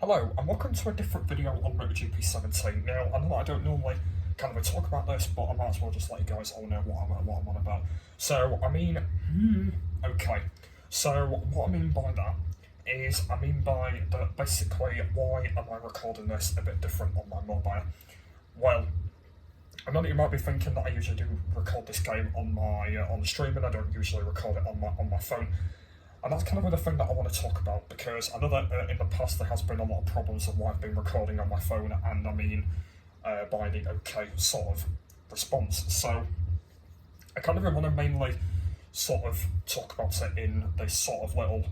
Hello, and welcome to a different video on MotoGP 17. Now, I know that I don't normally kind of talk about this, but I might as well just let you guys all know what I'm on about. So, okay. So, what I mean by that is, I mean by that basically, why am I recording this a bit different on my mobile? Well, I know that you might be thinking that I usually do record this game on my on streaming. I don't usually record it on my phone. And that's kind of the thing that I want to talk about, because I know that in the past there has been a lot of problems of why I've been recording on my phone, and I mean by the okay sort of response. So I kind of want to mainly sort of talk about it in this sort of little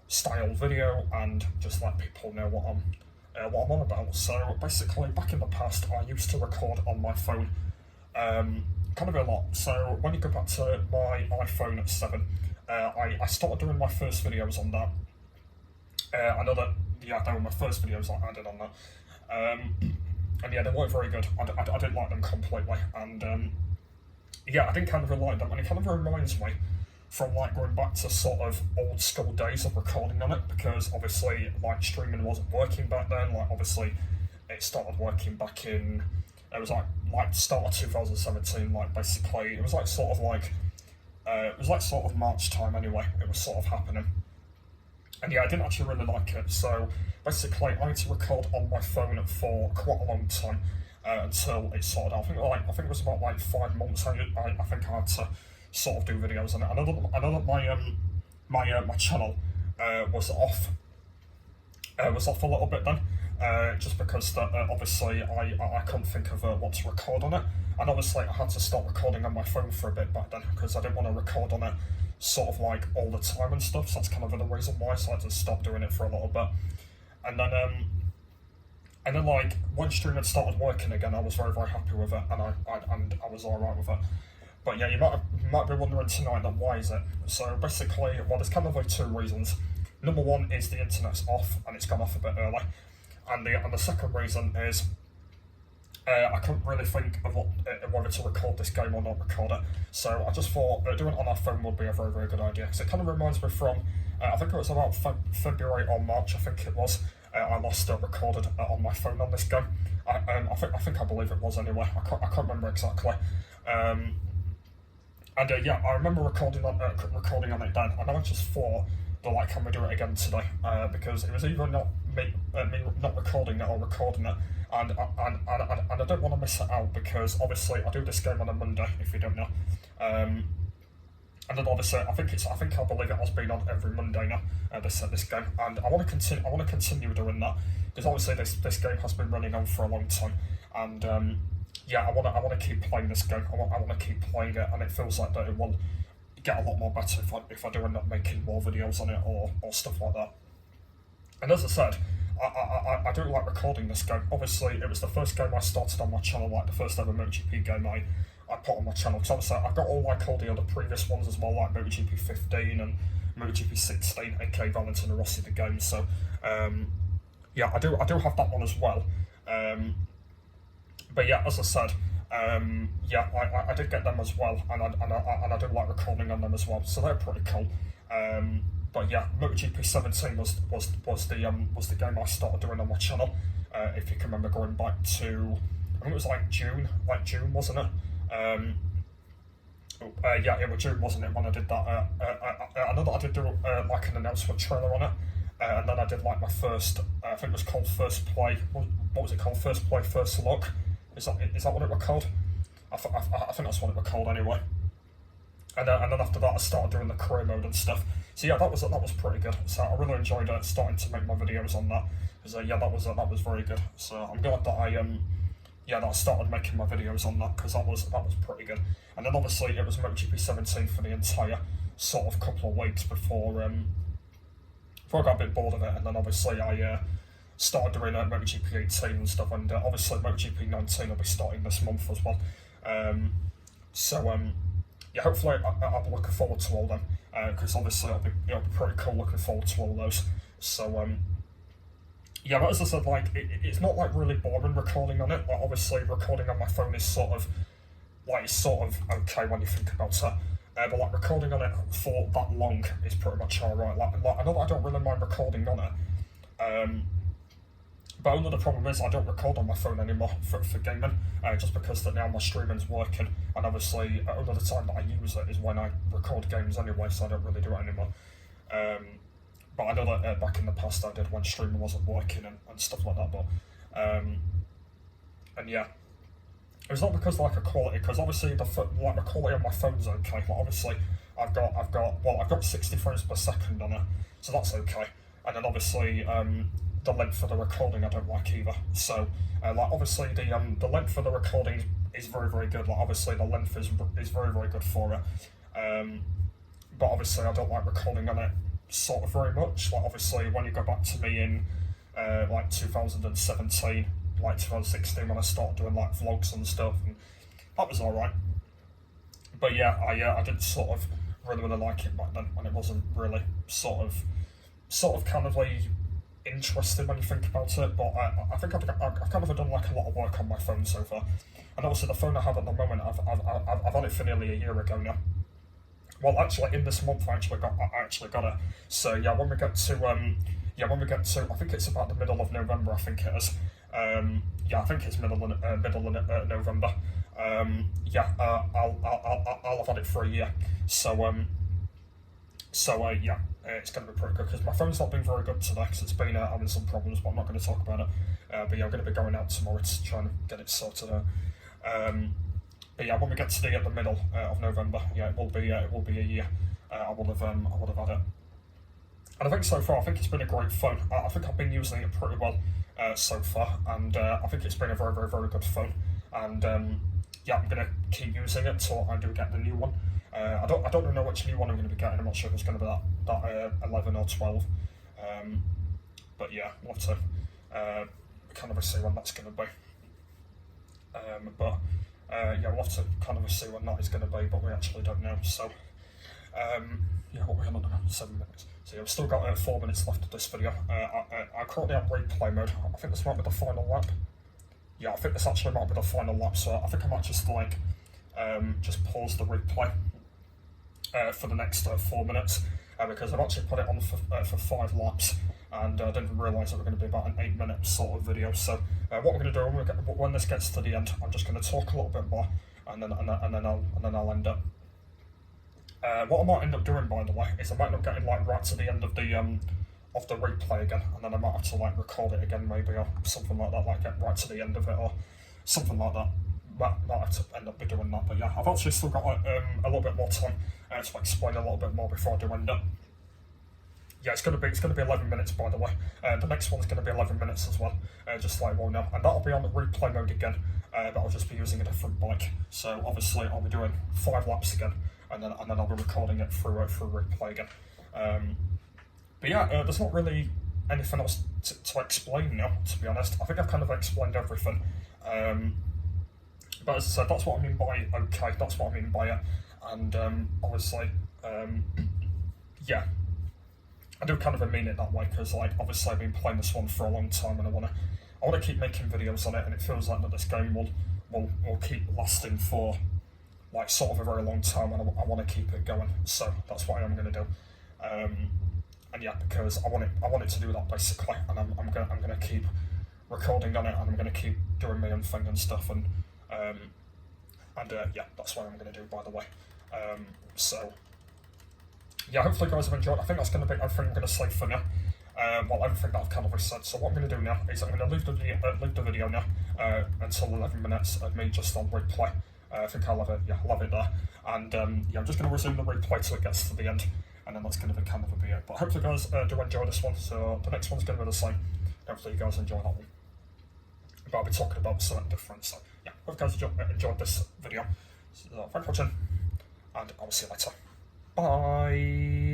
style video and just let people know what I'm on about. So basically, back in the past, I used to record on my phone kind of a lot. So when you go back to my iPhone 7, I started doing my first videos on that. I know that, yeah, they were my first videos I did on that. And yeah, they weren't very good. I didn't like them completely. And yeah, I didn't kind of like them. And it kind of reminds me from like going back to sort of old school days of recording on it, because obviously like streaming wasn't working back then. Like obviously it started working back in, it was like start of 2017, like basically, it was like sort of like, it was like sort of March time anyway, it was sort of happening. And yeah, I didn't actually really like it, so basically I had to record on my phone for quite a long time until it sorted out. I think it was about like 5 months I think I had to sort of do videos on it. I know that my channel was off a little bit then, just because that obviously I couldn't think of what to record on it, and obviously I had to stop recording on my phone for a bit back then because I didn't want to record on it sort of like all the time and stuff. So that's kind of the reason why. So I had to stop doing it for a little bit, and then like when streaming had started working again, I was very happy with it, and I was alright with it. But yeah, you might be wondering tonight that why is it? So basically, well, there's kind of like 2 reasons. Number one is the internet's off, and it's gone off a bit early. And the second reason is I couldn't really think of whether to record this game or not record it. So I just thought doing it on our phone would be a very good idea. Because it kind of reminds me from, I think it was about February or March, I think it was, I last recorded on my phone on this game. I believe it was anyway, I can't remember exactly. And yeah, I remember recording on it then, and I just thought, like, can we do it again today? Because it was either not me not recording it or recording it, and I don't want to miss it out, because obviously I do this game on a Monday, if you don't know, and then obviously I believe it has been on every Monday now. This game, and I want to continue doing that, because obviously this game has been running on for a long time, and yeah, I want to keep playing this game. I want to keep playing it, and it feels like that it will get a lot more better if I do end up making more videos on it or stuff like that. And as I said, I do like recording this game. Obviously, it was the first game I started on my channel, like the first ever MotoGP game I put on my channel. So obviously, I've got all the other previous ones as well, like MotoGP 15 and MotoGP 16, aka Valentino Rossi the game. So yeah, I do have that one as well. But yeah, as I said, yeah, I did get them as well, and I do like recording on them as well, so they're pretty cool. But yeah, MotoGP 17 was the game I started doing on my channel. If you can remember, going back to, I think it was like June, wasn't it? Yeah, it was June, wasn't it, when I did that? I know that I did do like an announcement trailer on it, and then I did like my first, I think it was called First Play. What was it called? First Play, First Look. Is that what it was called? I think that's what it was called anyway. And then after that, I started doing the career mode and stuff. So yeah, that was pretty good. So I really enjoyed starting to make my videos on that. Because yeah, that was very good. So I'm glad that I started making my videos on that, because that was pretty good. And then obviously it was MotoGP 17 for the entire sort of couple of weeks before I got a bit bored of it, and then obviously I started doing MotoGP 18 and stuff, and obviously MotoGP 19 will be starting this month as well. Yeah, hopefully I'll be looking forward to all them, because obviously it'll be pretty cool looking forward to all those. So yeah, but as I said, like it's not like really boring recording on it. Like obviously recording on my phone is sort of okay when you think about it. But like recording on it for that long is pretty much alright. Like I know that I don't really mind recording on it. But another problem is I don't record on my phone anymore for gaming, just because that now my streaming's working, and obviously another time that I use it is when I record games anyway, so I don't really do it anymore. But I know that back in the past I did when streaming wasn't working and stuff like that. But and yeah, it's not because like a quality, because obviously the quality on my phone's okay. Like obviously I've got 60 frames per second on it, so that's okay. And then obviously the length of the recording I don't like either. So like obviously the length of the recording is very, very good. Like obviously the length is very, very good for it. But obviously I don't like recording on it sort of very much. Like obviously when you go back to me in like 2017, like 2016, when I started doing like vlogs and stuff, and that was alright. But yeah, I didn't sort of really like it back then, when it wasn't really sort of kind of like interesting when you think about it. But I think I've kind of done like a lot of work on my phone so far, and obviously the phone I have at the moment, I've had it for nearly a year ago now. Well, actually, in this month I actually got it. So yeah, when we get to I think it's about the middle of November, I think it is. Yeah, I think it's middle of November. I'll have had it for a year. So yeah, it's going to be pretty good, because my phone's not been very good today, because it's been having some problems, but I'm not going to talk about it. But yeah, I'm going to be going out tomorrow to try and get it sorted out. But yeah, when we get to the middle of November, yeah, it will be a year. I would have had it. And I think so far, I think it's been a great phone. I think I've been using it pretty well so far, and I think it's been a very, very, very good phone. And yeah, I'm going to keep using it till I do get the new one. I don't know which new one I'm going to be getting. I'm not sure if it's going to be that 11 or 12. But yeah, we'll have to kind of see when that's going to be. Yeah, we'll have to kind of see when that is going to be, but we actually don't know. So yeah, what we're on now, 7 minutes. So yeah, we've still got 4 minutes left of this video. I currently have replay mode. I think this might be the final lap. Yeah, I think this actually might be the final lap, so I think I might just like just pause the replay for the next 4 minutes, because I've actually put it on for 5 laps, and I didn't realise it was going to be about an 8-minute sort of video. So what we're going to do when this gets to the end, I'm just going to talk a little bit more, and then I'll end it. What I might end up doing, by the way, is I might end up getting like right to the end of the replay again, and then I might have to like record it again, maybe, or something like that, like get right to the end of it or something like that. Might have to end up doing that. But yeah, I've actually still got like, a little bit more time to explain a little bit more before I do end it. Yeah, it's gonna be 11 minutes, by the way. The next one's gonna be 11 minutes as well, just like well now, and that'll be on the replay mode again. But I'll just be using a different bike. So obviously I'll be doing 5 laps again, and then I'll be recording it through replay again. But yeah, there's not really anything else to explain now, to be honest. I think I've kind of explained everything. But as I said, that's what I mean by okay, that's what I mean by it. And obviously, yeah, I do kind of mean it that way, because like obviously I've been playing this one for a long time, and I want to keep making videos on it, and it feels like that this game will keep lasting for like sort of a very long time, and I want to keep it going. So that's what I'm going to do. And yeah, because I want it to do that basically, and I'm gonna keep recording on it, and I'm gonna keep doing my own thing and stuff, and yeah, that's what I'm gonna do, by the way. So yeah, hopefully you guys have enjoyed. I think that's gonna be everything I'm gonna say for now. Well, everything that I've kind of said. So what I'm gonna do now is I'm gonna leave the video now until 11 minutes of me just on replay. I think I'll have it. Yeah, I'll have it there, and yeah, I'm just gonna resume the replay till it gets to the end. And then that's going to be kind of a be it. But hopefully you guys do enjoy this one, so the next one's going to be the same. Hopefully you guys enjoy that one. But I'll be talking about something different, so yeah, hope you guys enjoyed this video. So thanks for watching, and I'll see you later. Bye!